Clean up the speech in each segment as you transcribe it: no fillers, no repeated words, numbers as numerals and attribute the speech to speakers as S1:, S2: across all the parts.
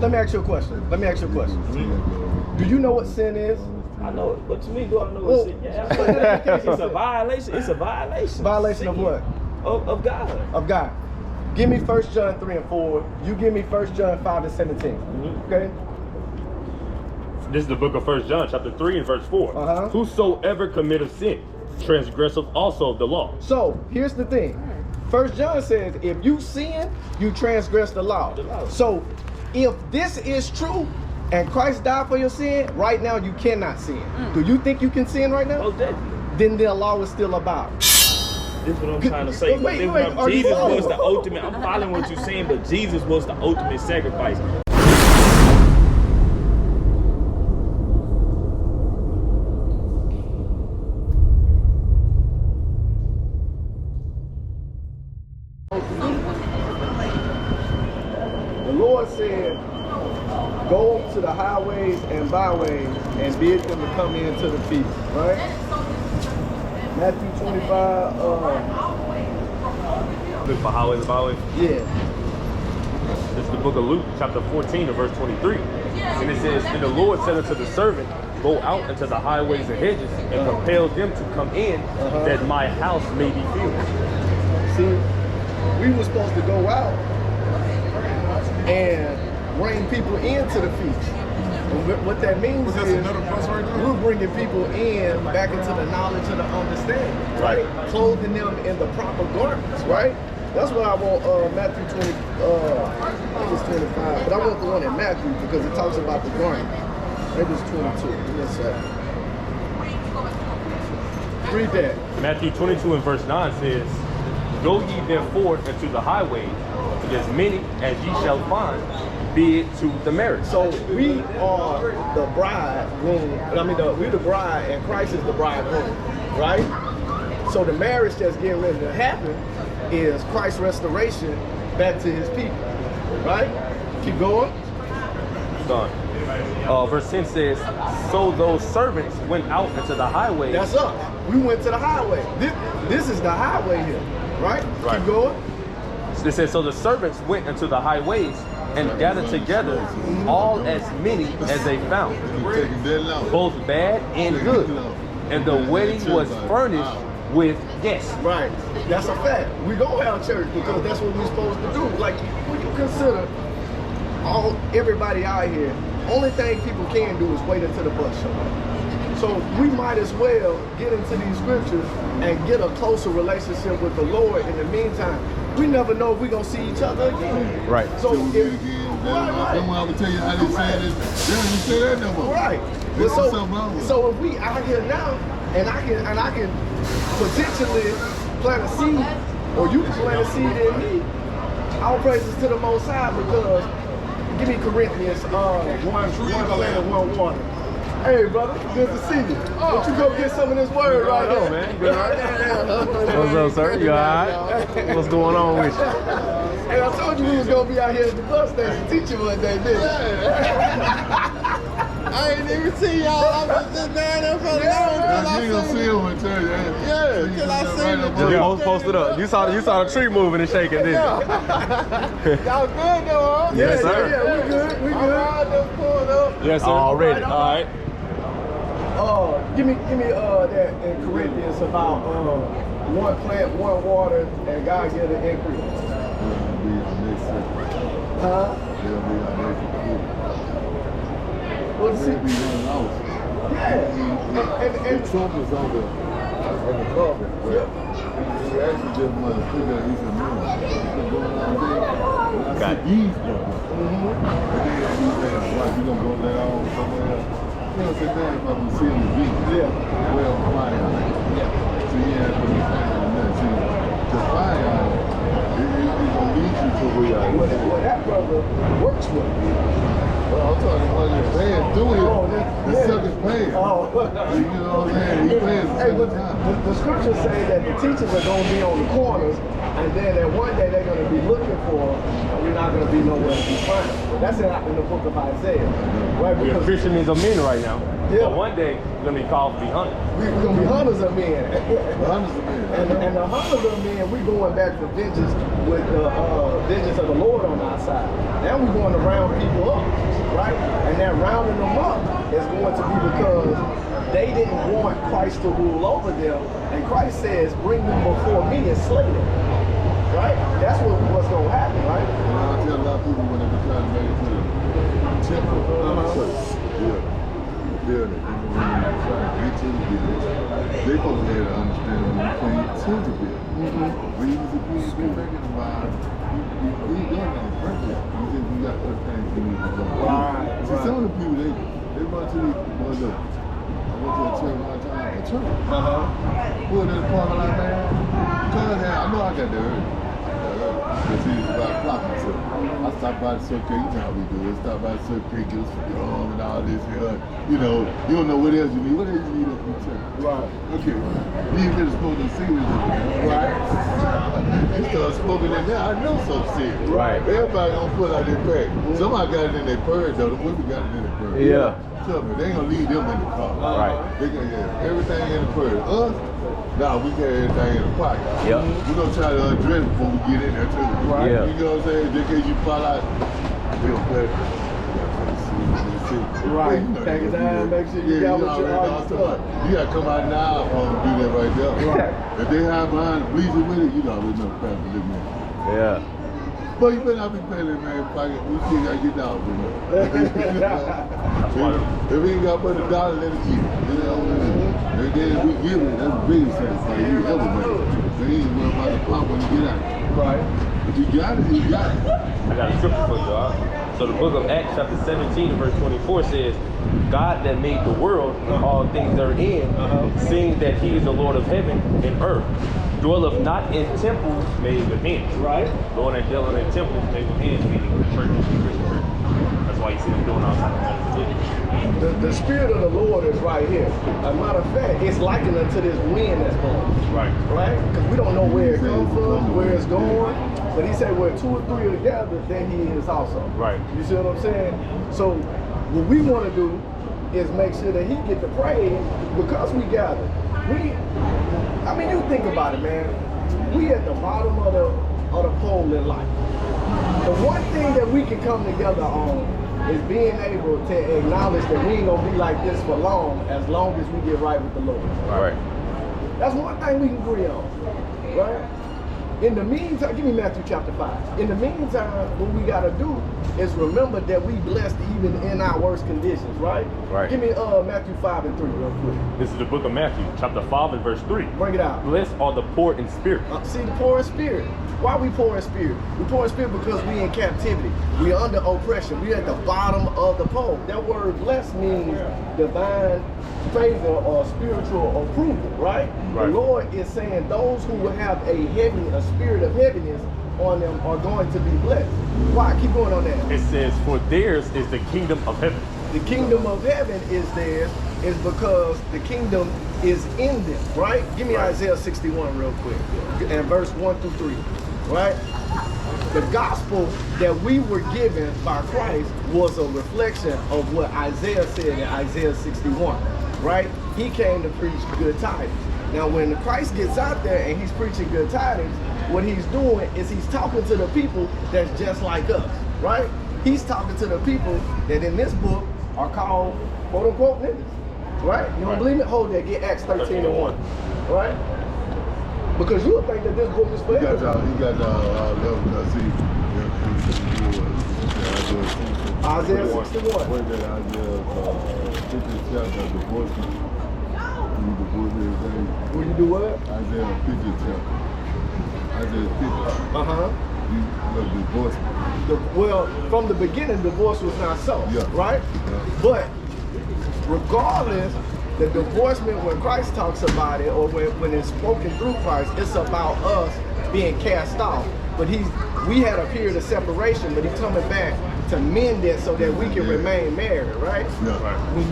S1: let me ask you a question. Do you know what sin is?
S2: I know it. What you mean? Do I know what sin? Yeah, it's a violation. It's a violation.
S1: Violation of what?
S2: Of God.
S1: Of God. Give me 1 John 3 and 4. You give me 1 John 5 and 17. Okay?
S3: This is the book of 1 John, chapter 3 and verse 4. Whosoever committeth sin, transgresseth also the law.
S1: So, here's the thing. 1 John says, if you sin, you transgress the law. So, if this is true, and Christ died for your sin, right now you cannot sin. Do you think you can sin right now?
S2: Oh, definitely.
S1: Then the law is still about.
S2: This is what I'm trying to say. Jesus was the ultimate. I'm following what you're saying, but Jesus was the ultimate sacrifice.
S1: The Lord said, go to the highways and byways and bid them to come into the feast, right? Matthew 25,
S3: Look for highways and byways.
S1: yeah.
S3: This is the book of Luke, chapter 14 and verse 23. And it says, and the Lord said unto the servant, go out into the highways and hedges and compel them to come in, that my house may be filled.
S1: See, we were supposed to go out and bring people into the feast. And what that means is we're bringing people in back into the knowledge of the understanding, right? Clothing them in the proper garments, right? That's what I want Matthew 20, I think it's 25, but I want the one in Matthew because it talks about the garment. Maybe it's 22. Yes, sir. Read that.
S3: Matthew 22 and verse 9 says, go ye therefore into the highways, and as many as ye shall find, be it to the marriage.
S1: So we are the bridegroom. We're the bride, and Christ is the bridegroom, right? So the marriage that's getting ready to happen is Christ's restoration back to his people, right? Keep going.
S3: Done. Verse 10 says, so those servants went out into the highways.
S1: That's us. We went to the highway. This is the highway here, right? Keep going.
S3: It says, so the servants went into the highways and gathered together all as many as they found, both bad and good. And the wedding was furnished with guests.
S1: Right. That's a fact. We gonna have church because that's what we're supposed to do. Like, when you consider everybody out here, only thing people can do is wait until the bus shows up. So we might as well get into these scriptures and get a closer relationship with the Lord in the meantime. We never know if we're going to see each other again.
S3: Right.
S1: So if,
S4: I'm going to tell you how they say this. They don't even say that no more.
S1: Right. So if we out here now, and I can potentially plant a seed, or you can plant a seed in me, all praises to the Most High, because give me Corinthians 1 plant and 1 water. Hey, brother, good to see you. Why don't you go get some of this word right here?
S3: Man. Good, right? What's up, sir? You all right? What's going on with you?
S1: Hey, I told you we was going to be out here at the bus station teaching one day, didn't
S4: I ain't even see y'all. I was just down there for the long. You ain't gonna see him until you.
S5: Yeah, till I seen it.
S3: Just post it up. You saw the tree moving and shaking, didn't you?
S5: Y'all good though, huh?
S3: Yes, sir.
S1: Yeah, we good.
S5: All right, just pulled up.
S3: Yes, sir. Already. All right.
S1: Give me that in Corinthians about one plant, one water, and God get an increase. Huh? What's it? Yeah. And
S4: Trump is on the cover.
S1: Yeah.
S4: He actually just want to put that. He said, no.
S3: Got it.
S4: He's going. Like, you gonna go down somewhere else? You know, sit down if I can see him the beat.
S1: Yeah.
S4: Well, fire.
S1: Yeah.
S4: So yeah, but the fire, it's gonna lead you to where you are.
S1: Well, that brother works with me.
S4: Well, I'm talking about your paying through it. The second paying.
S1: Oh.
S4: You know what I'm saying? He pays
S1: Hey, but
S4: time.
S1: the scriptures say that the teachers are going to be on the corners, and then that one day they're going to be looking for them, and we're not going to be nowhere to be found. That's in the book of Isaiah. Right?
S3: We're fishermen of men right now.
S1: Yeah.
S3: But one day, we're going to be called to be hunters.
S1: We're going to be hunters of men.
S4: Hundreds of men.
S1: And the hunters of men, we're going back for vengeance with the vengeance of the Lord on our side. Now we're going to round people up. that rounding them up is going to be because they didn't want Christ to rule over them. And Christ says, bring them before me and slay them. Right? That's what's going to happen, right?
S4: I tell a lot of people when they try to make it to the temple, church, the building, when they try to get to the building, they supposed to have to understand when you came to the building. When you was a kid, you been thinking about we done on purpose. You think we got other things we need to do. See, some of the people, they run to the, well, look, I went to a church one time, a church. Pulled in the parking lot, man. I know I got there early. Because he was about clocking, so I stopped by the circuit, you know how we do it. Stop by the circuit, get us some gum and all this here. You know, you don't know what else you need. What else you need up in the church? Right. Okay. You ain't really supposed to see this over there. Right. You start smoking in there, I know so serious. Right. Everybody gonna pull out their pack. Somebody got it in their purse, though. The women got it in their purse.
S3: Yeah.
S4: Tell me, they ain't gonna leave them in the car.
S3: Right.
S4: They gonna have everything in the purse. Us? Nah, we carry everything in the pocket.
S3: Yep.
S4: We're gonna try to undress before we get in there too. Right.
S3: Yeah.
S4: You know what I'm saying? Just in case you fall out, feel better.
S1: Right.
S4: You know,
S1: Take it down, make sure you got what you're all stuff.
S4: You gotta come out now for them to do that right there. Right. If they hide behind bleaching with it, you know there's no crap to live in.
S3: Yeah.
S4: But you better not be paying that man pocket. We still gotta get down to it. If we ain't got but $1, let it keep it. You know what I mean? And then we give it, that's the biggest satisfaction you ever made. So you ain't worried about the pop when you get out. Right. If you got it, you got it.
S3: I got a scripture for you, all right? So the book of Acts chapter 17 and verse 24 says, God that made the world and all things therein, seeing that he is the Lord of heaven and earth, dwelleth not in temples made with hands. Right. Lord ain't dwelling in temples made with hands, meaning the church, the Christian church. That's why you see them doing all kinds of
S1: the Spirit of the Lord is right here. As a matter of fact, it's likened unto this wind that's blowing. Right. Right? Because we don't know where it comes from, where it's going. But he said, where 2 or 3 are together, then he is also. Right. You see what I'm saying? So what we want to do is make sure that he get the praise because we gather. I mean, you think about it, man. We at the bottom of the pole in life. The one thing that we can come together on is being able to acknowledge that we ain't gonna be like this for long as we get right with the Lord. Right. That's one thing we can agree on, right? In the meantime, give me Matthew chapter 5. In the meantime, what we gotta do is remember that we blessed even in our worst conditions, right? Right. Give me Matthew 5 and 3 real quick.
S2: This is the book of Matthew, chapter 5 and verse 3.
S1: Bring it out.
S2: Blessed are the poor in spirit.
S1: See, the poor in spirit. Why are we poor in spirit? We poor in spirit because we in captivity. We under oppression. We at the bottom of the pole. That word blessed means divine favor or spiritual approval, right? The Lord is saying those who will have a spirit of heaviness on them are going to be blessed. Why? Keep going on that.
S2: It says, for theirs is the kingdom of heaven.
S1: The kingdom of heaven is theirs is because the kingdom is in them, right? Give me Isaiah 61 real quick, and verse 1 through 3, right? The gospel that we were given by Christ was a reflection of what Isaiah said in Isaiah 61, right? He came to preach good tidings. Now, when Christ gets out there and he's preaching good tidings, what he's doing is he's talking to the people that's just like us, right? He's talking to the people that in this book are called, quote unquote, niggas, right? You don't believe me? Hold that, get Acts 13 and 1, right? Because you'll think that this book is for everybody.
S4: He got level,
S1: Isaiah 61.
S4: What is that Isaiah 50 chapter, divorcement? You divorce everything.
S1: Will you do what?
S4: Isaiah 50 chapter. Isaiah 50. You divorcement.
S1: Well, from the beginning, divorce was not so, right? But regardless, the divorcement, when Christ talks about it, or when it's spoken through Christ, it's about us being cast off. But we had a period of separation, but he's coming back to mend it so that we can remain married, right? When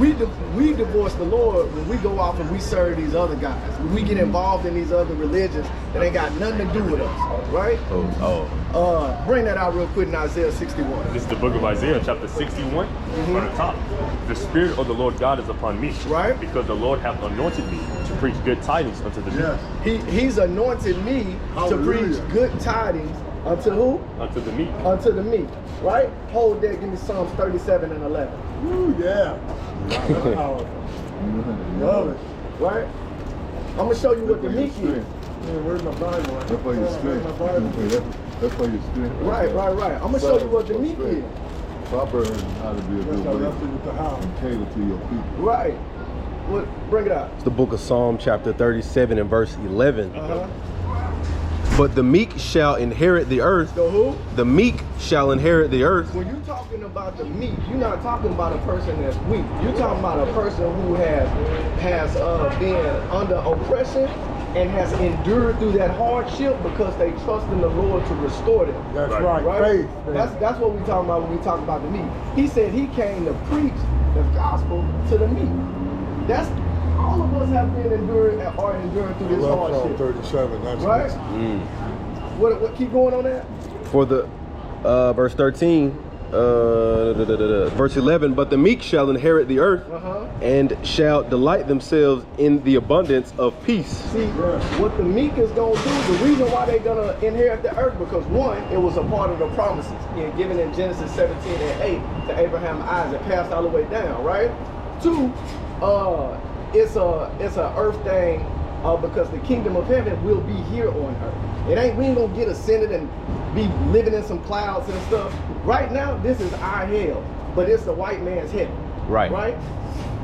S1: we divorce the Lord, when we go off and we serve these other guys, when we get involved in these other religions that ain't got nothing to do with us, right? Bring that out real quick in Isaiah 61.
S2: This is the book of Isaiah, chapter 61, on the top. The Spirit of the Lord God is upon me, right? Because the Lord hath anointed me to preach good tidings unto the people.
S1: He's anointed me to preach good tidings Unto who?
S2: Unto the meek.
S1: Unto the meek. Right? Hold there. Give me Psalms 37 and 11.
S5: Ooh, yeah. Love it.
S1: Right? I'm going to show you what the meek is.
S5: Man, where's my Bible?
S4: That's why you're strength. That's why you're strength.
S1: Right. I'm going to show you what the meek is.
S4: Proper how to be a good leader and cater to your people.
S1: Right. What? Bring it out.
S3: It's the book of Psalm chapter 37 and verse 11. But the meek shall inherit the earth.
S1: So who?
S3: The meek shall inherit the earth.
S1: When you're talking about the meek, you're not talking about a person that's weak. You're talking about a person who has been under oppression and has endured through that hardship because they trust in the Lord to restore them.
S5: That's right. Faith.
S1: That's what we talking about when we talk about the meek. He said he came to preach the gospel to the meek. That's all of us have been enduring through this hardship.
S5: 37. That's
S1: right? What keep going on that?
S3: For the verse 13, verse 11, but the meek shall inherit the earth and shall delight themselves in the abundance of peace.
S1: See, what the meek is going to do, the reason why they're going to inherit the earth, because one, it was a part of the promises given in Genesis 17 and 8 to Abraham and Isaac, passed all the way down, right? Two, it's a earth thing because the kingdom of heaven will be here on earth. We ain't gonna get ascended and be living in some clouds and stuff. Right now, this is our hell, but it's the white man's heaven.
S3: Right.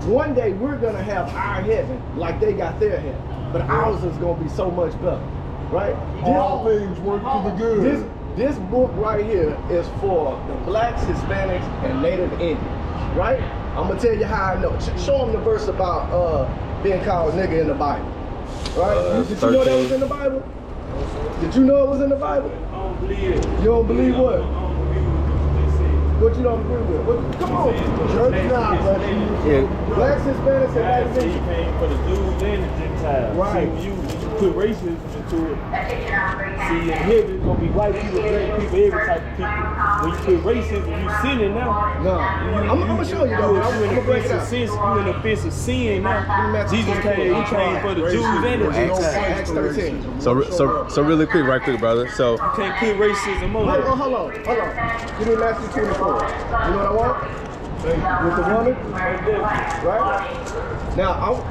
S1: One day we're gonna have our heaven like they got their heaven, but ours is gonna be so much better. Right?
S5: All things work to the good.
S1: This book right here is for the blacks, Hispanics, and Native Indians. Right? I'm gonna tell you how I know. Show them the verse about being called nigga in the Bible. Right? Did you know that was in the Bible? Did you know it was in the Bible?
S6: I don't believe it.
S1: You don't believe what?
S6: I don't believe what they say.
S1: What you don't agree with? Come on.
S5: Church now, but
S1: Blacks, Hispanics, and
S6: God
S1: Native
S6: said he
S1: Indians.
S6: came for the Jews and the Gentiles.
S1: Right.
S6: See, when you put racism into it, see, in heaven it's gonna be white people, black people, every type of people. When you put racism, you sinning now.
S1: No. I'm gonna show you though. I'm
S6: You in
S1: gonna break it
S6: offense of
S1: out.
S6: sin. You in offense of sin now. Jesus came for the Jews and the
S1: Acts
S6: Gentiles.
S1: 13.
S3: So really quick, right quick, brother. So
S6: You can't put racism on
S1: Hold
S6: it.
S1: on. Give me Matthew 24. You know what I want? With the woman, right? Now,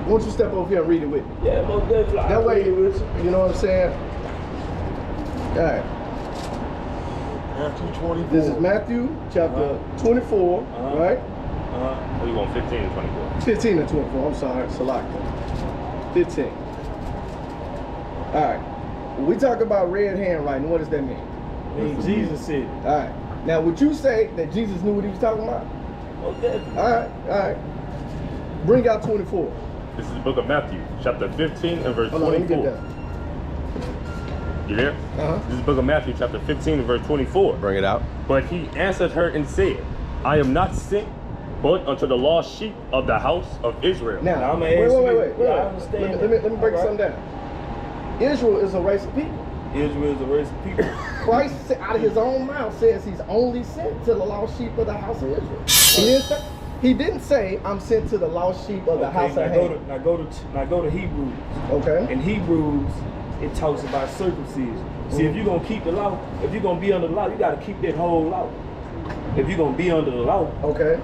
S1: won't you step over here and read it with me?
S6: Yeah, most definitely.
S1: That way, you know what I'm saying? All right.
S5: Matthew 24.
S1: This is Matthew chapter 24, right?
S2: What you want, 15 and 24?
S1: 15 and 24. I'm sorry, select 15. All right. When we talk about red handwriting, what does that mean?
S6: I mean, Jesus said it.
S1: All right. Now, would you say that Jesus knew what he was talking about?
S6: Most definitely.
S1: All right. Bring out 24.
S2: This is the book of Matthew, chapter 15 and verse
S1: Hold on, let me
S2: 24.
S1: get that.
S2: You there? This is the book of Matthew, chapter 15 and verse 24.
S3: bring it out.
S2: But he answered her and said, I am not sent but unto the lost sheep of the house of Israel.
S1: Now,
S6: Now, I'm gonna
S1: wait.
S6: ask you, I understand
S1: Let me break
S6: that.
S1: something down. Israel is a race of people.
S6: Israel is a race of people.
S1: Christ, out of his own mouth, says he's only sent to the lost sheep of the house of Israel. He didn't say, I'm sent to the lost sheep of the house of Ham.
S6: Now go to Hebrews.
S1: Okay.
S6: In Hebrews, it talks about circumcision. See, if you're gonna keep the law, if you're gonna be under the law, you gotta keep that whole law. If you're gonna be under the law,
S1: Okay.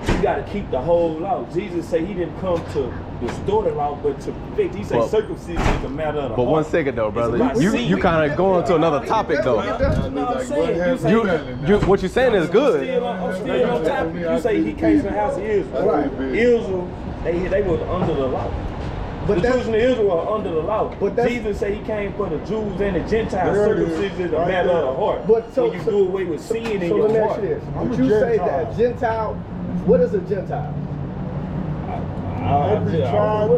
S6: you gotta keep the whole law. Jesus said he didn't come to restore the law, but to perfect. He said
S3: But-
S6: circumcision is a matter of the
S3: But
S6: heart.
S3: 1 second though,
S6: It's
S3: brother.
S6: about
S3: You
S6: sin.
S3: kind of going to another topic though.
S6: No, I'm saying,
S3: What you're saying is good.
S6: I'm still on topic. You say he came to the house of Israel.
S1: Right.
S6: Israel, they were under the law.
S1: But
S6: The
S1: that's,
S6: children of Israel are under the law.
S1: But that's-
S6: Jesus said he came for the Jews and the Gentiles.
S5: There it is.
S6: Circumcision is a
S5: Right
S6: matter
S5: there.
S6: of the heart.
S1: But so-
S6: when you
S1: so-
S6: do away with sin in
S1: so
S6: your
S1: let me ask
S6: heart.
S1: you this.
S5: I'm
S1: Would
S5: a
S1: you say
S5: Gentile.
S1: that Gentile, what is a Gentile?
S5: Every tribe,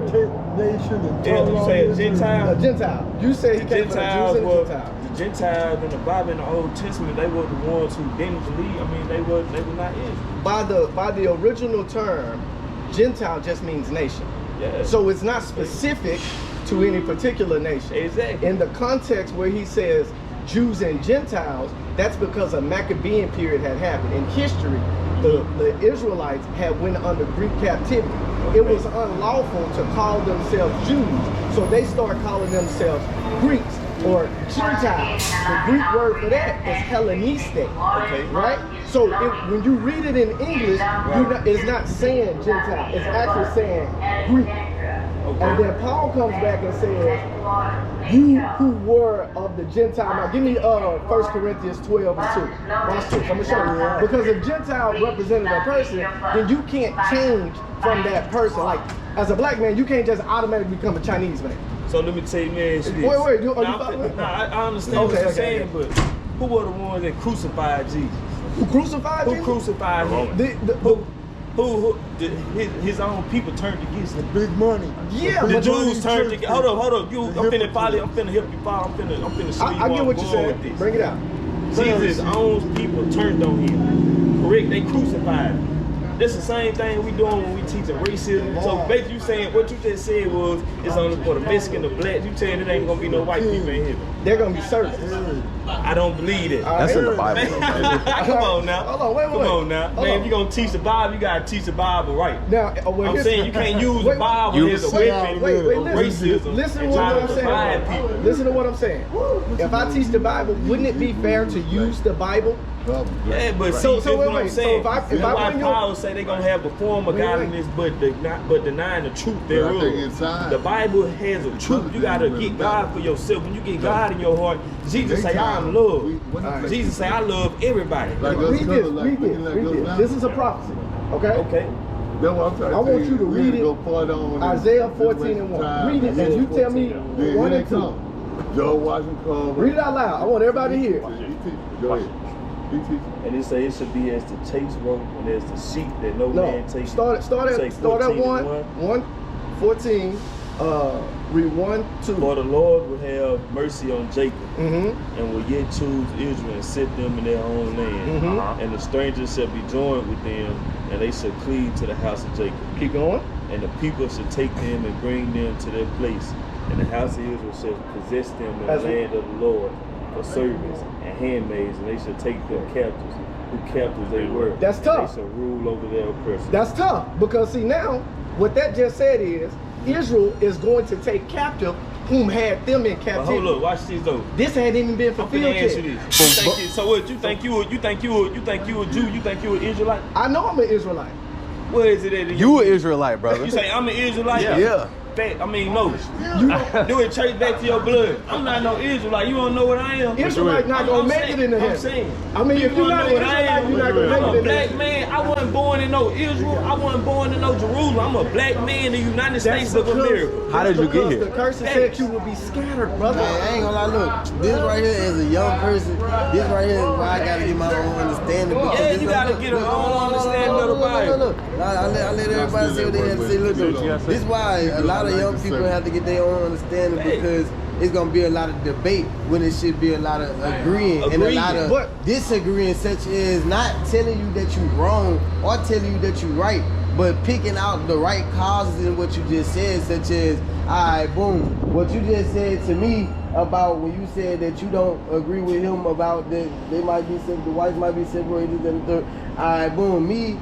S5: nation, and
S6: Yeah,
S5: tongue
S6: you
S5: on
S6: say a
S5: this earth.
S6: Gentile.
S1: A Gentile. You say he
S6: The
S1: came from the
S6: Gentiles
S1: Jews and the
S6: were
S1: Gentiles.
S6: the Gentiles in the Bible in the Old Testament. They were the ones who didn't believe. I mean, they were not Israel.
S1: By the original term, Gentile just means nation.
S6: Yeah.
S1: So it's not specific to any particular nation.
S6: Exactly.
S1: In the context where he says Jews and Gentiles, that's because a Maccabean period had happened. In history, the Israelites had went under Greek captivity. It was unlawful to call themselves Jews, so they started calling themselves Greeks. or Gentile. The Greek word for that is Helleniste.
S6: Okay.
S1: Right? So when you read it in English, it's not saying Gentile. It's actually saying Greek.
S6: Okay.
S1: And then Paul comes back and says, you who were of the Gentile. Now give me 1 Corinthians 12 and 2. Watch this. I'm going to show you. Because if Gentile represented a person, then you can't change from that person. Like, as a black man, you can't just automatically become a Chinese man.
S6: So let me tell you, man, this.
S1: Wait,
S6: I understand what you're saying, but who were the ones that crucified Jesus?
S1: Who crucified
S6: Who
S1: Jesus?
S6: crucified him? His own people turned against him.
S5: Big money.
S1: Yeah,
S6: The
S1: but
S6: Jews turned against. Hold up. I'm finna follow. I'm finna help you follow. I'm finna show you
S1: I get
S6: where
S1: what
S6: I'm
S1: you're
S6: going
S1: saying.
S6: with this.
S1: Bring it out.
S6: Jesus' own people turned on him. Correct? They crucified him. That's the same thing we doing when we teaching racism. So basically you saying, what you just said was, it's only for the Mexican, the black. You saying it ain't gonna be no white people in here.
S1: They're going to be served.
S6: I don't believe it.
S3: That's in the Bible.
S6: Come on now.
S1: Hold on, wait.
S6: Come on now.
S1: Hold
S6: Man,
S1: on.
S6: if you're gonna teach the Bible, you gotta teach the Bible right.
S1: Now,
S6: I'm saying you can't use the Bible as a weapon of racism.
S1: Listen to
S6: and
S1: what
S6: try
S1: I'm
S6: to divide
S1: saying.
S6: people.
S1: Listen to what I'm saying. If I teach the Bible, wouldn't it be fair to use the Bible?
S6: Yeah, but
S1: So
S6: see, what I'm
S1: wait.
S6: saying.
S1: So
S6: That's
S1: if I
S6: why
S1: bring your-
S6: Paul say they're gonna have a form of godliness, but denying the truth
S4: But I think
S6: thereof.
S4: inside-
S6: The Bible has a truth. You gotta get God for yourself. When you get God in your heart, Jesus say, "I'm love." Jesus say, "I love everybody."
S4: Like
S1: Read
S4: us
S1: this,
S4: color, like
S1: read
S4: looking
S1: this,
S4: like
S1: read
S4: us
S1: this.
S4: now.
S1: This is a prophecy, okay?
S6: Okay.
S4: That's what I'm trying to
S1: I want
S4: tell
S1: you to
S4: We
S1: read
S4: need
S1: it.
S4: Go further on
S1: Isaiah
S4: this
S1: 14 and 1.
S4: time.
S1: Read it and you tell me
S4: Then
S1: 1
S4: here
S1: and
S4: they
S1: 2.
S4: come. Joe Washington.
S1: Read it out loud. I want everybody to hear it.
S4: He teach. Go ahead. He teach.
S6: And it say it should be as the chase rope and as the sheep that no
S1: No,
S6: man takes.
S1: start at 1, 14. Read 1, 2.
S6: For the Lord will have mercy on Jacob,
S1: Mm-hmm.
S6: and will yet choose Israel and set them in their own land.
S1: Mhm.
S6: And the strangers shall be joined with them, and they shall cleave to the house of Jacob.
S1: Keep going.
S6: And the people shall take them and bring them to their place, and the house of Israel shall possess them in the
S1: That's
S6: land of the Lord for servants and handmaids, and they shall take them captives, who captives they were.
S1: That's
S6: and
S1: tough.
S6: They shall rule over their oppressors.
S1: That's tough because see now what that just said is Israel is going to take captive whom had them in
S6: But
S1: captivity.
S6: hold up, watch this though.
S1: This hadn't even been
S6: I'm
S1: fulfilled
S6: finna answer
S1: yet.
S6: this. So what? You think you a Jew? You think you an Israelite?
S1: I know I'm an Israelite.
S6: Where is it at?
S3: You an Israelite, brother.
S6: You say I'm an Israelite?
S3: Yeah.
S6: Fact, I mean, no. Do it trace back to your blood. I'm not no Israelite. You don't know what I am.
S1: Israelite not gonna make it into
S6: I'm
S1: heaven.
S6: saying.
S1: I mean, if you're not an Israelite, you're not gonna
S6: I'm
S1: make
S6: a
S1: it into
S6: black
S1: heaven.
S6: man. I wasn't born in no Israel. I wasn't born in no Jerusalem. I'm a black man in the United States of America.
S3: How did you get
S1: Because
S3: here?
S1: the curse said you would be scattered, brother.
S7: Man, I ain't gonna lie, look, this right here is a young person. This right here is why I gotta get my own understanding. because
S6: Yeah,
S7: this
S6: you
S7: right-
S6: gotta
S7: look,
S6: get an
S7: look,
S6: own
S7: look,
S6: understanding
S7: look,
S6: of the
S7: look, look,
S6: Bible.
S7: look. I let everybody say what they had to say. Look, this is why a lot of young people have to get their own understanding because it's gonna be a lot of debate when it should be a lot of agreeing and a lot of disagreeing, such as not telling you that you're wrong or telling you that you're right, but picking out the right causes in what you just said, such as, alright, boom, what you just said to me about when you said that you don't agree with him about that they might be the whites might be separated and the third. Alright, boom, me,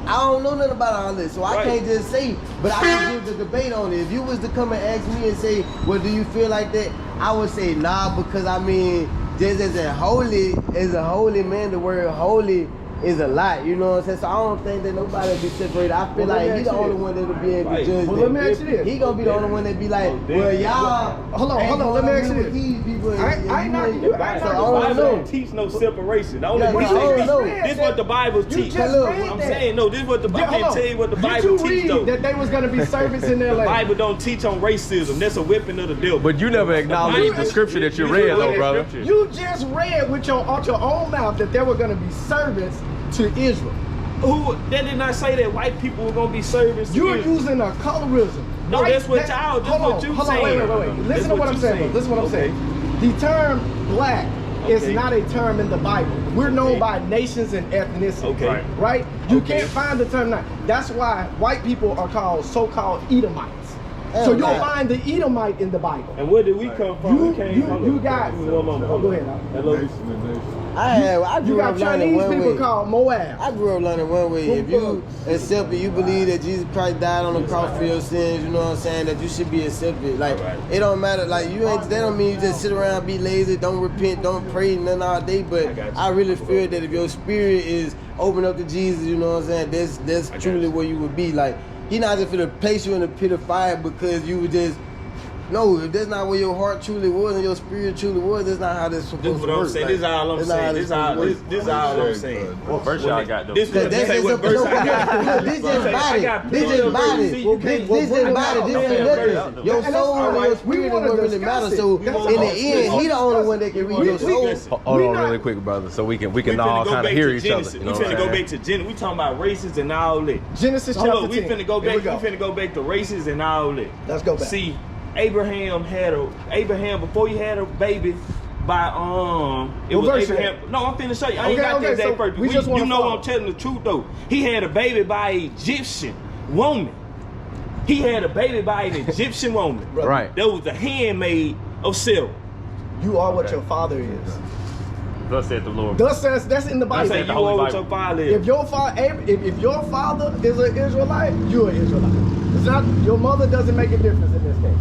S7: I don't know nothing about all this, so I can't just say, but I can give the debate on it. If you was to come and ask me and say, well, do you feel like that? I would say nah, because I mean, just as a holy man, the word holy is a lot, you know what I'm saying? So I don't think that nobody will be separated. I feel like he the only one that'll be able to judge
S1: Well,
S7: that.
S1: let me ask you this.
S7: He gonna be the only one that be like, well, y'all.
S1: Hold on, let me ask you this.
S7: These people,
S1: I ain't knocking you. I ain't
S7: So
S6: The
S7: I
S6: Bible
S7: don't know.
S6: don't teach no separation. The only
S7: Yeah,
S6: reason
S7: I don't know.
S6: this is what the Bible teach.
S1: just
S7: Look,
S1: read
S6: I'm
S1: that.
S6: saying, no, this is what the Bible, I
S1: Hold
S6: can't
S1: on.
S6: tell you what the
S1: Did
S6: Bible
S1: you
S6: teach
S1: read
S6: though.
S1: that they was gonna be servants in their
S6: The
S1: land?
S6: Bible don't teach on racism. That's a weapon of the devil.
S3: But you never acknowledged the scripture that you read, though, brother.
S1: You just read with out your own mouth that there were gonna be servants to Israel.
S6: Who? That did not say that white people were gonna be servants. to
S1: You're
S6: Israel.
S1: using a colorism.
S6: No,
S1: right?
S6: that's what y'all. That's what you saying.
S1: Wait. Listen to what I'm saying. Listen to what I'm saying. The term black is not a term in the Bible. We're known by nations and ethnicities.
S6: Okay.
S1: Right? You
S6: Okay.
S1: can't find the term now. That's why white people are called so-called Edomites. So you'll find the Edomite in the Bible.
S6: And where did we come from?
S1: You got. Go ahead now.
S6: Hello.
S7: I
S1: You
S7: grew
S1: got
S7: up learning
S1: Chinese
S7: one
S1: people
S7: way.
S1: called Moab.
S7: I grew up learning one way. If you accept it, you believe that Jesus Christ died on the cross for your sins, you know what I'm saying, that you should be accepted. Like, it don't matter, like, you ain't, that don't mean you just sit around, be lazy, don't repent, don't pray, nothing all day, but I really feel that if your spirit is open up to Jesus, you know what I'm saying, that's truly where you would be. Like, he not just finna place you in the pit of fire because you would just, no, if that's not where your heart truly was and your spirit truly was, that's not how this supposed to work.
S6: This is what I'm saying. This is all I'm saying. This is all I'm saying.
S3: What verse y'all got though?
S6: This is what verse I got.
S7: This just body. This just body. This just body. This is nothing. Your soul and your spirit is what really matters. So in the end, he the only one that can read your soul.
S3: Hold on really quick, brother, so we can all kind of hear each other.
S6: We finna go back to Genesis. We talking about races and all that.
S1: Genesis chapter 10.
S6: We finna go back. We finna go back to races and all that.
S1: Let's go back.
S6: See, Abraham before he had a baby by it was Abraham. No, I'm finna show you. I ain't got this exact first. You know I'm telling the truth though. He had a baby by an Egyptian woman. He had a baby by an Egyptian woman.
S3: Right.
S6: That was the handmaid of Sarah.
S1: You are what your father is.
S2: Thus saith the Lord.
S1: Thus says that's in the
S6: I
S1: Bible.
S6: say you are what your father is.
S1: If your father is an Israelite, you're an Israelite. It's not, your mother doesn't make a difference in this case.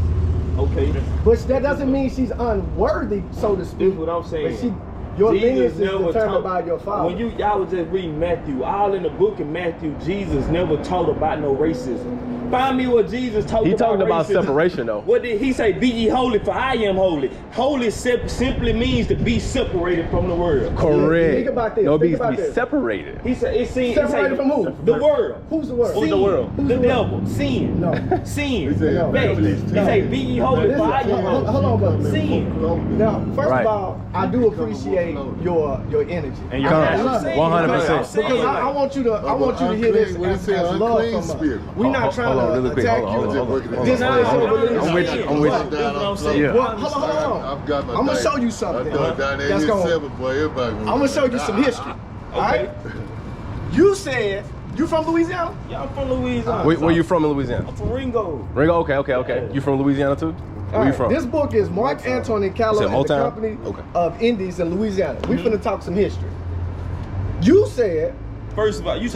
S6: Okay.
S1: But that doesn't mean she's unworthy, so to speak.
S6: This is what I'm saying.
S1: But your lineage is determined by your father.
S6: When y'all was just reading Matthew, all in the book of Matthew, Jesus never taught about no racism. Find me what Jesus talked about.
S3: He talking about
S6: racism.
S3: separation though.
S6: What did he say? Be ye holy, for I am holy. Holy simply means to be separated from the world.
S3: Correct.
S1: Think about this.
S3: No,
S1: Think
S3: be
S1: about this.
S3: separated.
S6: He said it's seen.
S1: Separated from who?
S6: The world.
S1: Who's the world?
S6: Who's the world?
S1: Who's
S6: the
S1: the
S6: devil. Sin.
S1: No.
S6: Sin.
S1: No.
S6: Bad. He say, be ye holy, for I am holy.
S1: Hold on, brother.
S6: Sin.
S1: Now, first
S3: Right.
S1: of all, I do appreciate your energy.
S2: And your
S1: I love it.
S3: 100%.
S1: Because I want you to hear this as love from us. We're not trying to attack you.
S3: Hold on.
S1: This
S3: I'm with you. I'm with you.
S6: That's what I'm saying.
S3: Yeah.
S1: Well, hold on. I'm gonna show you something. That's I'm gonna show you some history. All right? You said you from Louisiana?
S6: Yeah, I'm from Louisiana.
S3: Where you from in Louisiana?
S6: I'm from Ringo.
S3: Ringo. Okay. You from Louisiana too? Where you from?
S1: This book is Mark Antony Callow and the
S3: Motown?
S1: Company
S3: Okay.
S1: of Indies in Louisiana. We finna talk some history. You said,
S6: First of all, you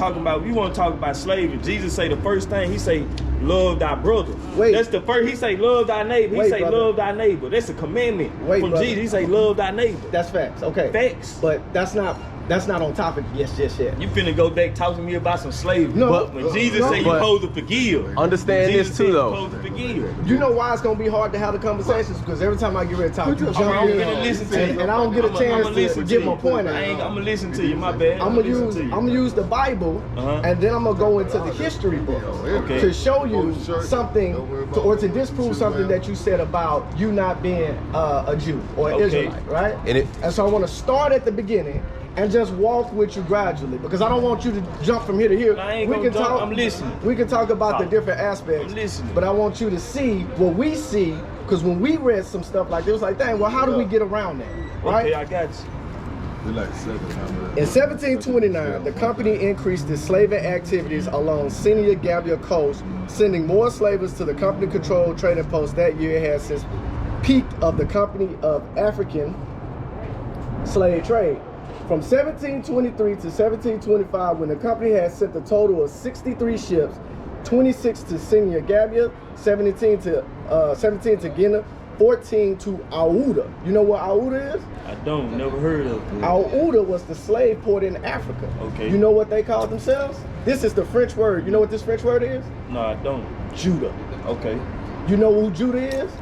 S6: want to talk about slavery. Jesus say the first thing, he say, love thy brother.
S1: Wait.
S6: That's the first, he say, love thy neighbor. He
S1: Wait,
S6: say,
S1: brother.
S6: love thy neighbor. That's a commandment from
S1: brother.
S6: Jesus. He say, love thy neighbor.
S1: that's facts. Okay.
S6: Facts.
S1: But that's not on topic just yet.
S6: You finna go back talk to me about some slavery.
S1: No.
S6: But when Jesus say you
S3: but-
S6: supposed to forgive.
S3: Understand
S6: Jesus
S3: this
S6: say
S3: too
S6: you
S3: though.
S6: supposed to forgive.
S1: You know why it's gonna be hard to have the conversations? Because every time I get ready to talk, you jump
S6: I'm
S1: in
S6: gonna listen to you.
S1: and I don't get a chance to get my point out.
S6: I'm gonna listen to you, my bad.
S1: I'm gonna use the Bible, and then I'm gonna go into the history books
S6: Okay.
S1: to show you something, or to disprove something that you said about you not being a Jew or an
S6: Okay.
S1: Israelite, right?
S3: And
S1: so I want to start at the beginning and just walk with you gradually, because I don't want you to jump from here to here.
S6: I ain't gonna jump. I'm listening.
S1: We can talk about the different aspects.
S6: I'm listening.
S1: But I want you to see what we see, because when we read some stuff like this, it was like, dang, well, how do we get around that, right?
S6: Okay, I got you.
S1: In 1729, the company increased its slaving activities along Senior Gambia coast, sending more slavers to the company-controlled trading post that year. It had since peaked of the company of African slave trade. From 1723 to 1725, when the company had sent a total of 63 ships, 26 to Senior Gambia, 17 to Guinea, 14 to Aouda. You know what Aouda is?
S6: I don't, never heard of it.
S1: Aouda was the slave port in Africa.
S6: Okay.
S1: You know what they called themselves? This is the French word. You know what this French word is?
S6: No, I don't.
S1: Judah.
S6: Okay.
S1: You know who Judah is?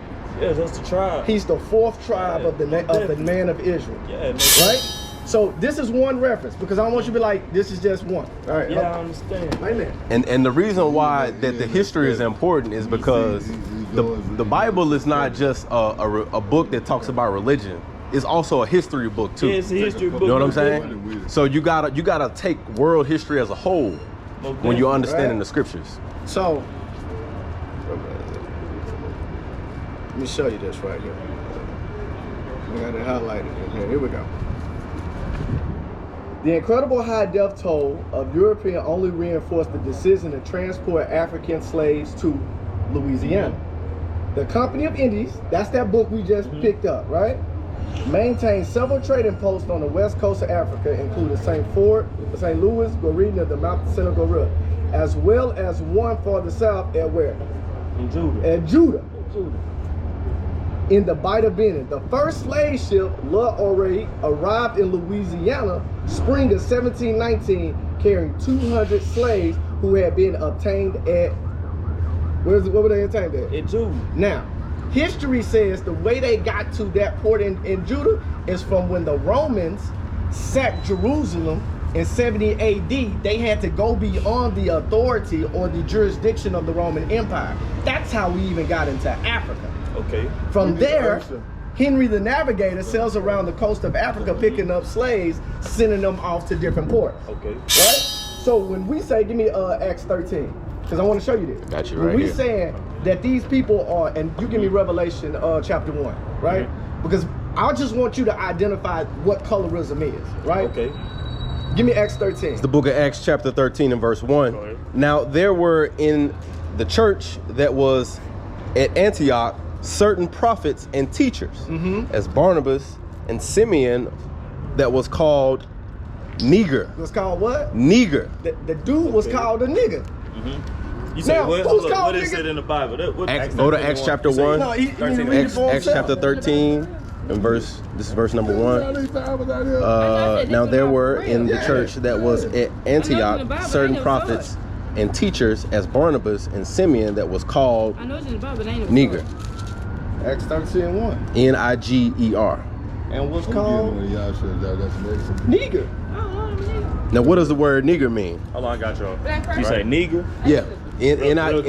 S6: Yeah, that's the tribe.
S1: He's the fourth tribe of the man of Israel.
S6: Yeah,
S1: right? So this is one reference, because I don't want you to be like, this is just one. All right.
S6: Yeah, I understand.
S1: Amen.
S3: And the reason why that the history is important is because the Bible is not just a book that talks about religion. It's also a history book too.
S6: Yeah, it's a history book.
S3: You know what I'm saying? So you gotta take world history as a whole when you're understanding the scriptures.
S1: So let me show you this right here. We got it highlighted here. Here we go. The incredible high death toll of Europeans only reinforced the decision to transport African slaves to Louisiana. The Company of Indies, that's that book we just picked up, right? Maintains several trading posts on the west coast of Africa, including St. Louis, Gorilla, the Mount Senegal, as well as one farther south at where?
S6: In Judah.
S1: At Judah. In the Bight of Benin. The first slave ship, L'Oreille, arrived in Louisiana spring of 1719, carrying 200 slaves who had been obtained at, what were they obtained at?
S6: In Judah.
S1: Now, history says the way they got to that port in Judah is from when the Romans sacked Jerusalem in 70 AD. They had to go beyond the authority or the jurisdiction of the Roman Empire. That's how we even got into Africa.
S6: Okay.
S1: From there, Henry the Navigator sails around the coast of Africa picking up slaves, sending them off to different ports.
S6: Okay.
S1: Right? So when we say, give me Acts 13, because I want to show you this.
S3: Got you
S1: when
S3: right
S1: we
S3: here.
S1: saying that these people are, and you give me Revelation chapter 1, right? Because I just want you to identify what colorism is, right?
S6: Okay.
S1: Give me Acts 13.
S3: It's the book of Acts chapter 13 and verse 1. Now there were in the church that was at Antioch certain prophets and teachers, as Barnabas and Simeon, that was called Niger.
S1: It was called what?
S3: Niger.
S1: The dude was called a nigga.
S6: You say
S1: Now,
S6: what?
S1: who's
S6: Hold up,
S1: called
S6: what is
S1: nigga?
S6: it in the Bible?
S3: Go to Acts chapter 1.
S1: No, he read it for
S3: Acts
S1: himself.
S3: chapter 13 and this is verse number 1. Now there were in the church that was at Antioch certain prophets and teachers, as Barnabas and Simeon, that was called Niger.
S1: Acts 13:1.
S3: Niger.
S1: And what's called nigger.
S3: Now what does the word nigger mean?
S2: Hold on, I got y'all.
S6: You say nigger?
S3: Yeah. Niger.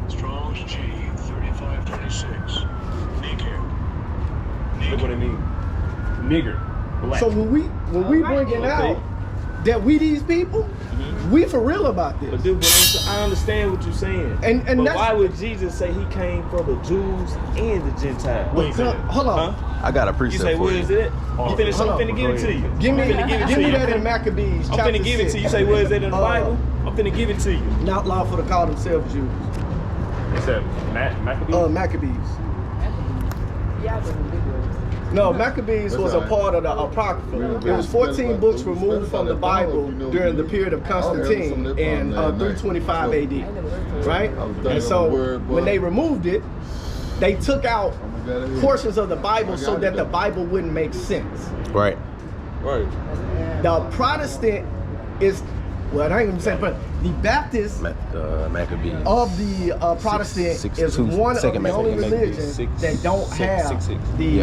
S8: Strong's G 3536.
S2: Look what it means. Nigger. Black.
S1: So when we bringing out that we these people, we for real about this.
S6: But dude, I understand what you're saying.
S1: And
S6: but
S1: that's,
S6: why would Jesus say he came for the Jews and the Gentiles?
S1: Hold on.
S6: Huh?
S3: I got a
S6: You
S3: precept
S6: say,
S3: for
S6: where
S3: you.
S6: is it? You finish, I'm finna give it to you.
S1: Give me
S6: I'm finna give it to
S1: give me
S6: you.
S1: that in Maccabees.
S6: I'm finna give it to you. You say, where is it in the Bible? I'm finna give it to you.
S1: Not lawful to call themselves Jews.
S2: It said Maccabees?
S1: Maccabees. No, Maccabees was a part of the Apocrypha. It was 14 books removed from the Bible during the period of Constantine in 325 AD, right? And so when they removed it, they took out portions of the Bible so that the Bible wouldn't make sense.
S3: Right.
S1: The Protestant is, well, I ain't gonna say, but the Baptist
S3: Maccabees
S1: of the Protestant is one of the only religions that don't have the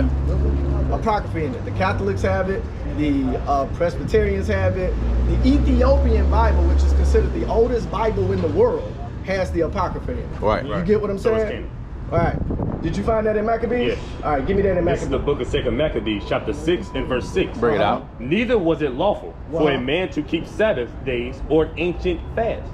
S1: Apocrypha in it. The Catholics have it, the Presbyterians have it. The Ethiopian Bible, which is considered the oldest Bible in the world, has the Apocrypha in it.
S3: Right.
S1: You get what I'm saying? All right. Did you find that in Maccabees?
S2: Yes.
S1: All right, give me that in
S2: This is
S1: Maccabees.
S2: the book of 2 Maccabees, chapter 6 and verse 6.
S3: Bring it out.
S2: Neither was it lawful for a man to keep Sabbath days or ancient fasts,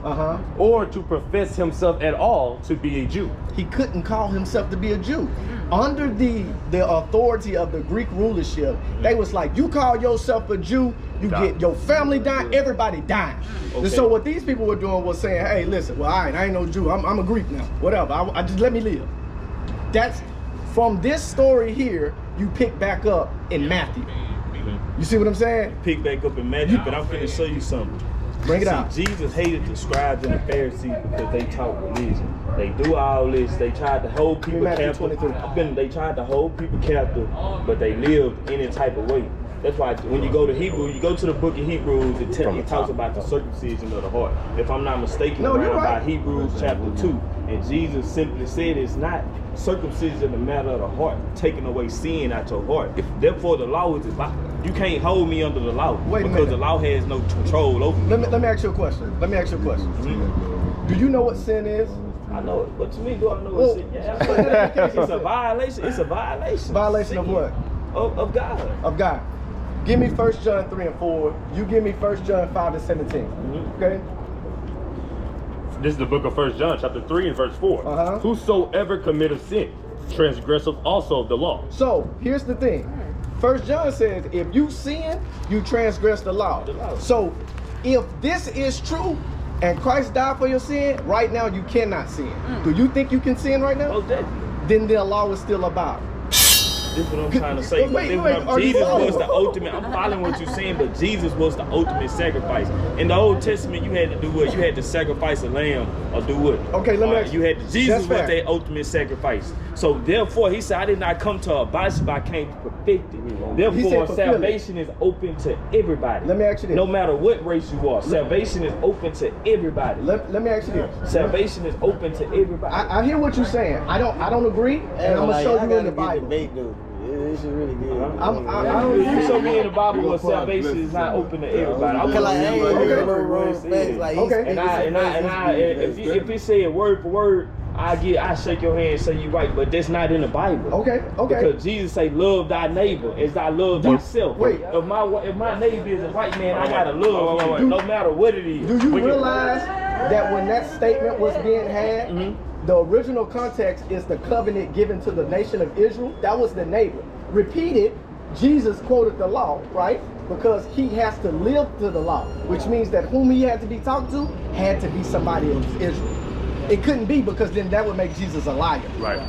S2: or to profess himself at all to be a Jew.
S1: He couldn't call himself to be a Jew. Under the authority of the Greek rulership, they was like, you call yourself a Jew, you get your family dying, everybody dying. And so what these people were doing was saying, hey, listen, well, I ain't no Jew, I'm a Greek now, whatever, I just let me live. That's, from this story here, you pick back up in Matthew. You see what I'm saying?
S6: Pick back up in Matthew, but I'm finna show you something.
S1: Bring it out.
S6: Jesus hated the scribes and the Pharisees because they taught religion. They do all this. They tried to hold people captive. They tried to hold people captive, but they lived any type of way. That's why when you go to Hebrew, you go to the book of Hebrews, it talks about the circumcision of the heart. If I'm not mistaken, about Hebrews chapter 2. And Jesus simply said it's not circumcision the matter of the heart, taking away sin out your heart. Therefore, the law is about. You can't hold me under the law because the law has no control over me.
S1: Let me ask you a question. Do you know what sin is?
S6: I know it, but to me, do I know what sin is? It's a violation. It's a violation.
S1: Violation of what?
S6: Of God.
S1: Of God. Give me 1 John 3 and 4. You give me 1 John 5 and 17. Okay?
S2: This is the book of 1 John, chapter 3 and verse 4. Whosoever committeth sin, transgresseth also the law.
S1: So, here's the thing. 1 John says, if you sin, you transgress the law. So, if this is true, and Christ died for your sin, right now you cannot sin. Do you think you can sin right now?
S6: Oh, definitely.
S1: Then the law is still about.
S6: This is what I'm trying to say. Jesus was the ultimate. I'm following what you're saying, but Jesus was the ultimate sacrifice. In the Old Testament, you had to do what? You had to sacrifice a lamb or do what?
S1: Okay, let me ask you.
S6: Jesus was their ultimate sacrifice. So therefore, he said, I did not come to abolish, but I came to perfect it. Therefore, salvation is open to everybody.
S1: Let me ask you this.
S6: No matter what race you are, salvation is open to everybody.
S1: Let me ask you this.
S6: Salvation is open to everybody.
S1: I hear what you're saying. I don't agree, and I'm gonna show you in the Bible.
S7: It's really good.
S6: You show me in the Bible where salvation is not open to everybody. If it said word for word, I shake your hand and say you right, but that's not in the Bible.
S1: Okay.
S6: Because Jesus say, love thy neighbor as thy love thyself. Wait, if my neighbor is a white man, I gotta love him, no matter what it is.
S1: Do you realize that when that statement was being had, the original context is the covenant given to the nation of Israel? That was the neighbor. Repeated, Jesus quoted the law, right? Because he has to live to the law, which means that whom he had to be talked to had to be somebody of Israel. It couldn't be, because then that would make Jesus a liar.
S2: Right.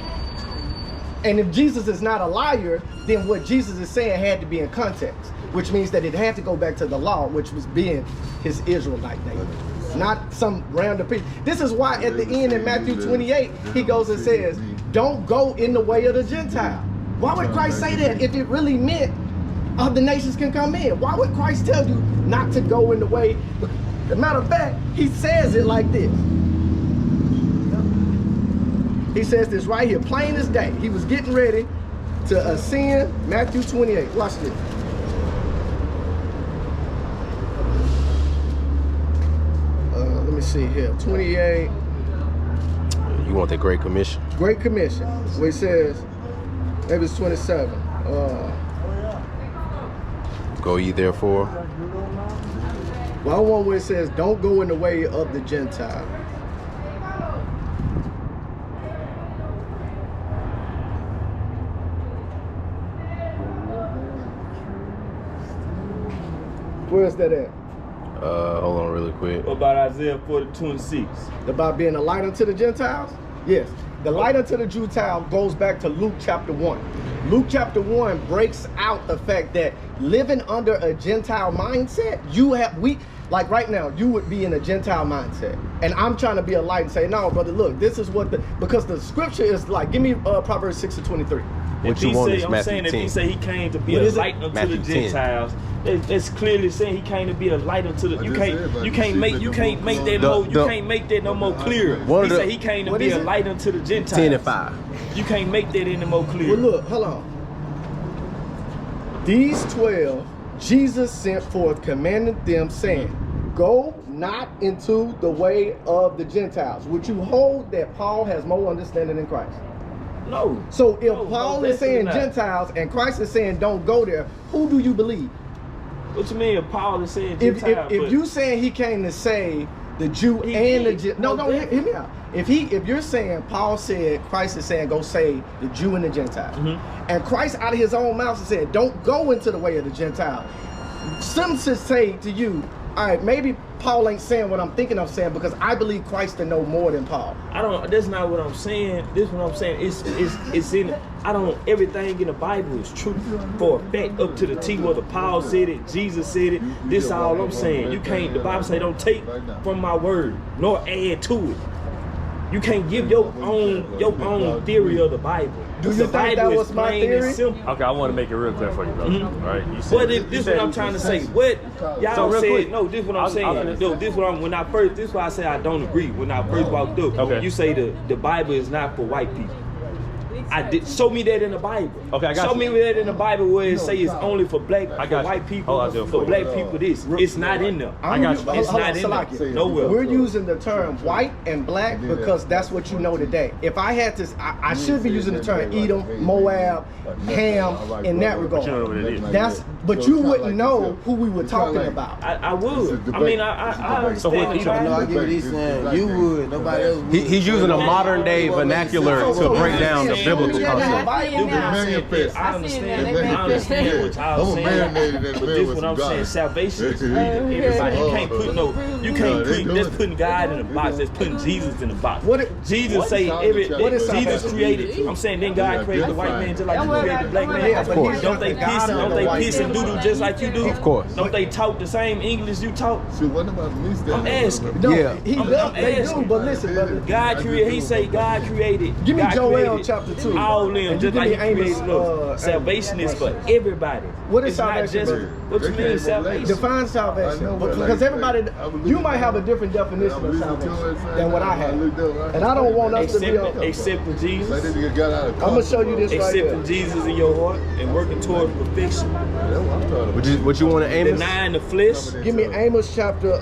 S1: And if Jesus is not a liar, then what Jesus is saying had to be in context, which means that it had to go back to the law, which was being his Israelite neighbor, not some random people. This is why at the end in Matthew 28, he goes and says, don't go in the way of the Gentile. Why would Christ say that if it really meant other nations can come in? Why would Christ tell you not to go in the way? As a matter of fact, he says it like this. He says this right here, plain as day. He was getting ready to ascend. Matthew 28. Watch this. Let me see here. 28.
S9: You want the Great Commission?
S1: Great Commission. Where it says, maybe it's 27.
S9: Go ye therefore.
S1: Well, I want where it says, don't go in the way of the Gentile. Where's that at?
S9: Hold on really quick.
S6: What about Isaiah 40:26?
S1: About being a light unto the Gentiles? Yes. The light unto the Gentile goes back to Luke chapter 1. Luke chapter 1 breaks out the fact that living under a Gentile mindset, like right now, you would be in a Gentile mindset. And I'm trying to be a light and say, no, brother, look, this is what because the scripture is like, give me Proverbs 6:23.
S9: What you want is
S6: I'm
S9: Matthew
S6: saying
S9: 10.
S6: if he say he came to be a light unto the Gentiles, it's clearly saying he came to be a light unto the. You can't make that no more clear. He said he came to be a light unto the Gentiles.
S9: 10 and 5.
S6: You can't make that any more clear.
S1: Well, look, hold on. These 12 Jesus sent forth, commanding them, saying, go not into the way of the Gentiles. Would you hold that Paul has more understanding than Christ?
S6: No.
S1: So if Paul is saying Gentiles and Christ is saying don't go there, who do you believe?
S6: What you mean if Paul is saying Gentiles?
S1: If you saying he came to save the Jew and the Gentile, no, hear me out. If you're saying Paul said Christ is saying go save the Jew and the Gentile, and Christ out of his own mouth said don't go into the way of the Gentile, some should say to you, all right, maybe Paul ain't saying what I'm thinking of saying, because I believe Christ to know more than Paul.
S6: That's not what I'm saying. This is what I'm saying. It's in. Everything in the Bible is true for a fact up to the T. Whether Paul said it, Jesus said it. This is all I'm saying. You can't. The Bible say don't take from my word nor add to it. You can't give your own theory of the Bible.
S1: Do you think that was my theory?
S2: Okay, I want to make it real clear for you, brother. All right, you said,
S6: this is what I'm trying to say. What y'all said? No, this is what I'm saying. No, this is what I'm. This is why I say I don't agree. When I first walked up, you say the Bible is not for white people. Show me that in the Bible.
S2: Okay, I got
S6: Show me that in the Bible where it says it's only for white people, for black people. It's not in there.
S2: I got you.
S6: It's not in there. Nowhere.
S1: We're using the term white and black because that's what you know today. If I had to, I should be using the term Edom, Moab, Ham in that regard.
S2: You know what it is.
S1: That's But you wouldn't know who we were talking about.
S6: I would. I mean, I understand.
S7: I get what he's saying. You would. Nobody else would.
S9: He's using a modern day vernacular to break down the biblical concept.
S6: I understand what y'all saying. But this what I'm saying. Salvation is everybody. You can't put that's putting God in a box. That's putting Jesus in a box. Jesus say Jesus created. I'm saying then God created the white man just like He created the black man.
S9: Of course.
S6: Don't they piss and doodle just like you do?
S9: Of course.
S6: Don't they talk the same English you talk? I'm asking.
S1: No, they do, but listen, brother.
S6: God created. He say God created.
S1: Give me
S6: God
S1: Joel
S6: created
S1: chapter 2.
S6: All them, just like He created us. Salvation is for everybody.
S1: What is
S6: it's not
S1: salvation?
S6: just what you mean salvation.
S1: Define salvation, because everybody, you might have a different definition of salvation than what I have, and I don't want us to be
S6: accepting Jesus.
S1: I'm gonna show you this right here.
S6: Accepting Jesus in your heart and working toward perfection.
S9: What you want to Amos?
S6: Denying the flesh.
S1: Give me Amos chapter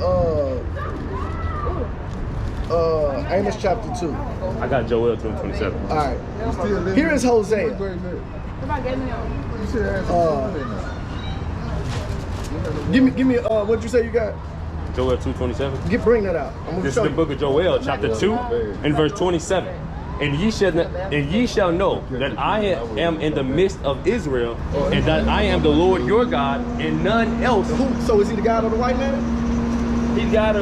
S1: 2.
S2: I got Joel 2:27.
S1: All right. Here is Hosea. Give me what'd you say you got?
S2: Joel 2:27.
S1: Bring that out. I'm gonna
S2: This
S1: show
S2: is the book of Joel, chapter 2, and verse 27. And ye shall know that I am in the midst of Israel, and that I am the Lord your God, and none else.
S1: So is He the God of the white man?
S6: He the God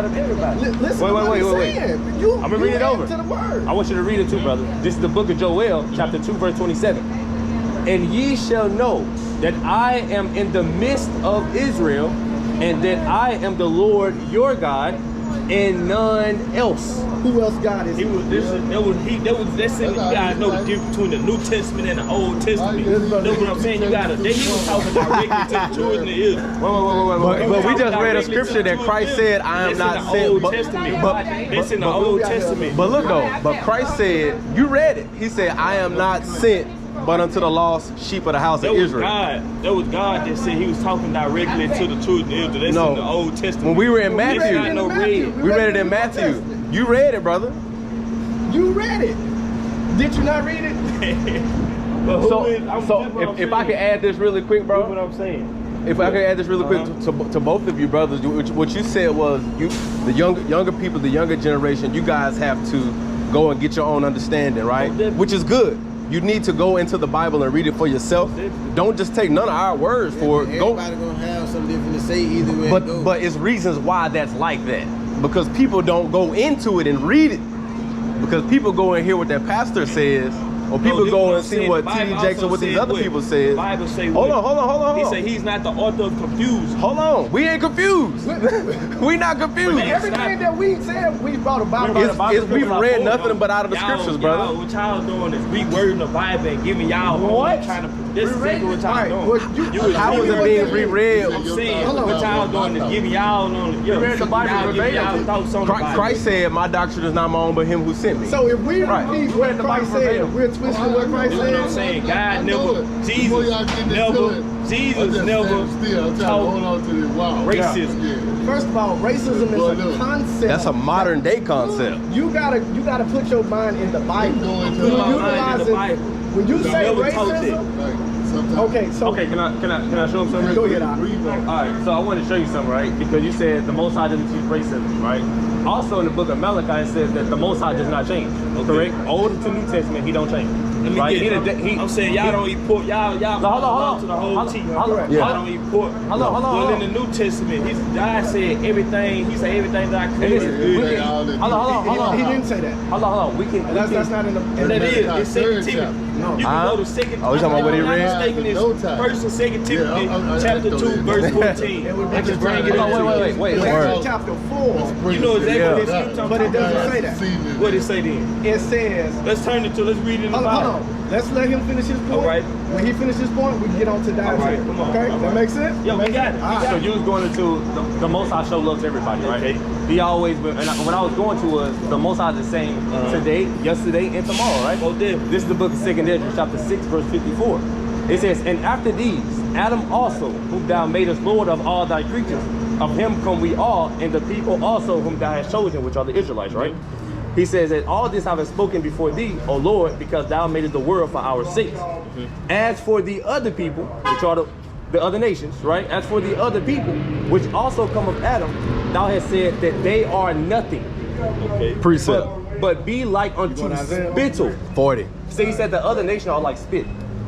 S6: of everybody.
S1: Listen,
S2: wait. I'm gonna read it over.
S1: To the word.
S2: I want you to read it too, brother. This is the book of Joel, chapter 2, verse 27. And ye shall know that I am in the midst of Israel, and that I am the Lord your God, and none else.
S1: Who else God is?
S6: That's you guys know the difference between the New Testament and the Old Testament. That's what I'm saying. He was talking directly to the children of Israel.
S9: But we just read a scripture that Christ said, I am not sent.
S6: It's in the Old Testament.
S9: But look though, but Christ said, you read it. He said, I am not sent but unto the lost sheep of the house of Israel.
S6: That was God that said He was talking directly to the children of Israel. That's in the Old Testament.
S9: When we were in Matthew, we read it in Matthew. You read it, brother.
S1: You read it. Did you not read it?
S9: So if I could add this really quick, bro.
S6: That's what I'm saying.
S9: If I could add this really quick to both of you brothers, what you said was the younger people, the younger generation, you guys have to go and get your own understanding, right? Which is good. You need to go into the Bible and read it for yourself. Don't just take none of our words for it.
S7: Everybody gonna have something different to say either way.
S9: But it's reasons why that's like that. Because people don't go into it and read it. Because people go and hear what their pastor says, or people go and see what T.D. Jakes or what these other people said.
S6: Bible say
S9: hold on.
S6: He said He's not the author of confusion.
S9: Hold on, we ain't confused. We not confused.
S1: Everything that we said, we brought about.
S9: We've read nothing but out of the scriptures, brother.
S6: What y'all doing is rewording the Bible and giving y'all what? Trying to. This is exactly what y'all doing.
S9: How is it being reread?
S6: I'm saying what y'all doing is giving y'all on.
S2: Read the Bible verbatim.
S9: Christ said, "My doctrine is not my own, but Him who sent me."
S1: So if we repeat what Christ said, we're twisting what Christ said.
S6: What I'm saying, God never, Jesus never taught racism.
S1: First of all, racism is a concept.
S9: That's a modern day concept.
S1: You gotta put your mind in the Bible. When you say racism,
S2: okay, can I show him something?
S1: Go ahead.
S2: All right, so I want to show you something, right? Because you said the Most High doesn't teach racism, right? Also in the book of Malachi, it says that the Most High does not change. Correct? Old to New Testament, He don't change. Right?
S6: I'm saying y'all don't eat pork. Y'all belong to the whole team. Y'all don't eat pork. Well, in the New Testament, God said everything. He said everything that I created is good.
S2: Hold on.
S1: He didn't say that.
S2: Hold on. That's
S1: not in the.
S6: And that is. It's 2 Timothy. No. You can go to 2 Timothy.
S9: Oh, you talking about what he read?
S6: First and 2 Timothy, chapter 2, verse 14. And just bring it up.
S2: Wait.
S1: Chapter 4.
S6: You know exactly what it's talking about.
S1: But it doesn't say that.
S6: What did it say then?
S1: It says.
S6: Let's read it in the Bible.
S1: Let's let him finish his point.
S6: All right.
S1: When he finishes his point, we can get on to dive.
S6: All right, come on.
S1: Okay, that makes sense?
S6: Yeah, we got it.
S2: So you was going into the Most High show love to everybody, right?
S6: Okay.
S2: He always, and when I was going to was the Most High is the same today, yesterday, and tomorrow, right? This is the book of 2 Ezra, chapter 6, verse 54. It says, and after these, Adam also, whom thou madest Lord of all thy creatures, of him come we all, and the people also whom thou hast chosen, which are the Israelites, right? He says that all this I have spoken before thee, O Lord, because thou madest the world for our sakes. As for the other people, which are the other nations, right? As for the other people, which also come of Adam, thou hast said that they are nothing.
S6: Okay.
S9: Precept.
S2: But be like unto spittle.
S9: 40.
S2: So he said the other nation are like spit.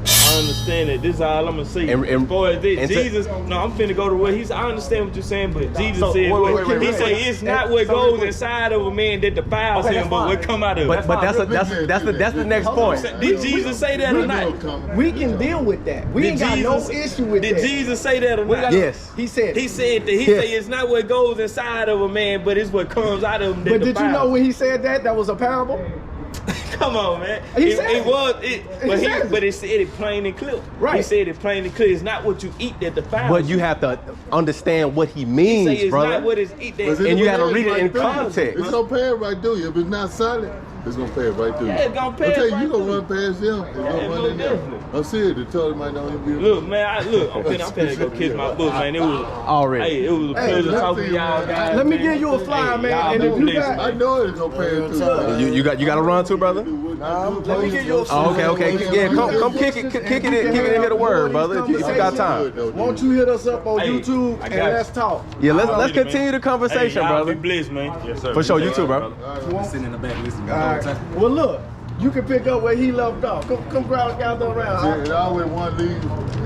S6: I understand that. This is all I'm gonna say.
S9: And-
S6: as far as this,
S9: and
S6: Jesus, no, I'm finna go to what he's. I understand what you're saying, but Jesus
S2: So,
S6: said,
S2: wait,
S6: he said it's not what goes inside of a man that defiles
S2: Okay,
S6: him, but what come out of it.
S9: But that's the next point.
S6: Did Jesus say that or not?
S1: We can deal with that. We ain't got no issue with that.
S6: Did Jesus say that or not?
S9: Yes.
S1: He said.
S6: He said that. He said it's not what goes inside of a man, but it's what comes out of him. That
S1: But did you
S6: defiles
S1: know
S6: him.
S1: when he said that? That was a parable.
S6: Come on, man.
S1: He said it.
S6: But it said it plain and clear.
S1: Right.
S6: He said it plain and clear. It's not what you eat that defiles.
S9: But you have to understand what he
S6: He
S9: means,
S6: say it's
S9: brother.
S6: not what is eat that.
S9: And you gotta read it in context.
S4: It's gonna pass right through you. If it's not solid, it's gonna pass right through you.
S6: Yeah, it's gonna pass
S4: I tell you,
S6: right
S4: you gonna
S6: through
S4: run past them. It's gonna
S6: Yeah,
S4: run
S6: most
S4: in there.
S6: definitely.
S4: I'm serious. The told might not be.
S6: Look, man, I'm finna go kiss my book, man. It was
S9: Already.
S6: Hey, it was a pleasure talking to y'all guys.
S1: Let me
S6: man.
S1: give you a flyer,
S6: Hey,
S1: man.
S6: y'all
S1: And
S6: be
S1: if you
S6: blessed,
S1: got,
S4: I know it's gonna pass through you.
S9: You got to run too, brother.
S1: let me give you a
S9: Oh,
S1: flyer.
S9: okay. Yeah, come kick it in here to word, brother. If you got time.
S1: Won't you hit us up on
S6: Hey,
S1: YouTube
S6: I
S1: and
S6: got
S1: let's talk?
S9: Yeah, let's
S6: Hey,
S9: continue the conversation,
S6: y'all
S9: brother.
S6: be blessed, man. Yes, sir.
S9: For sure, you too, bro.
S3: Sitting in the back listening.
S1: All right. Well, look, you can pick up where he left off. Come gather around.
S4: See, it always one lead.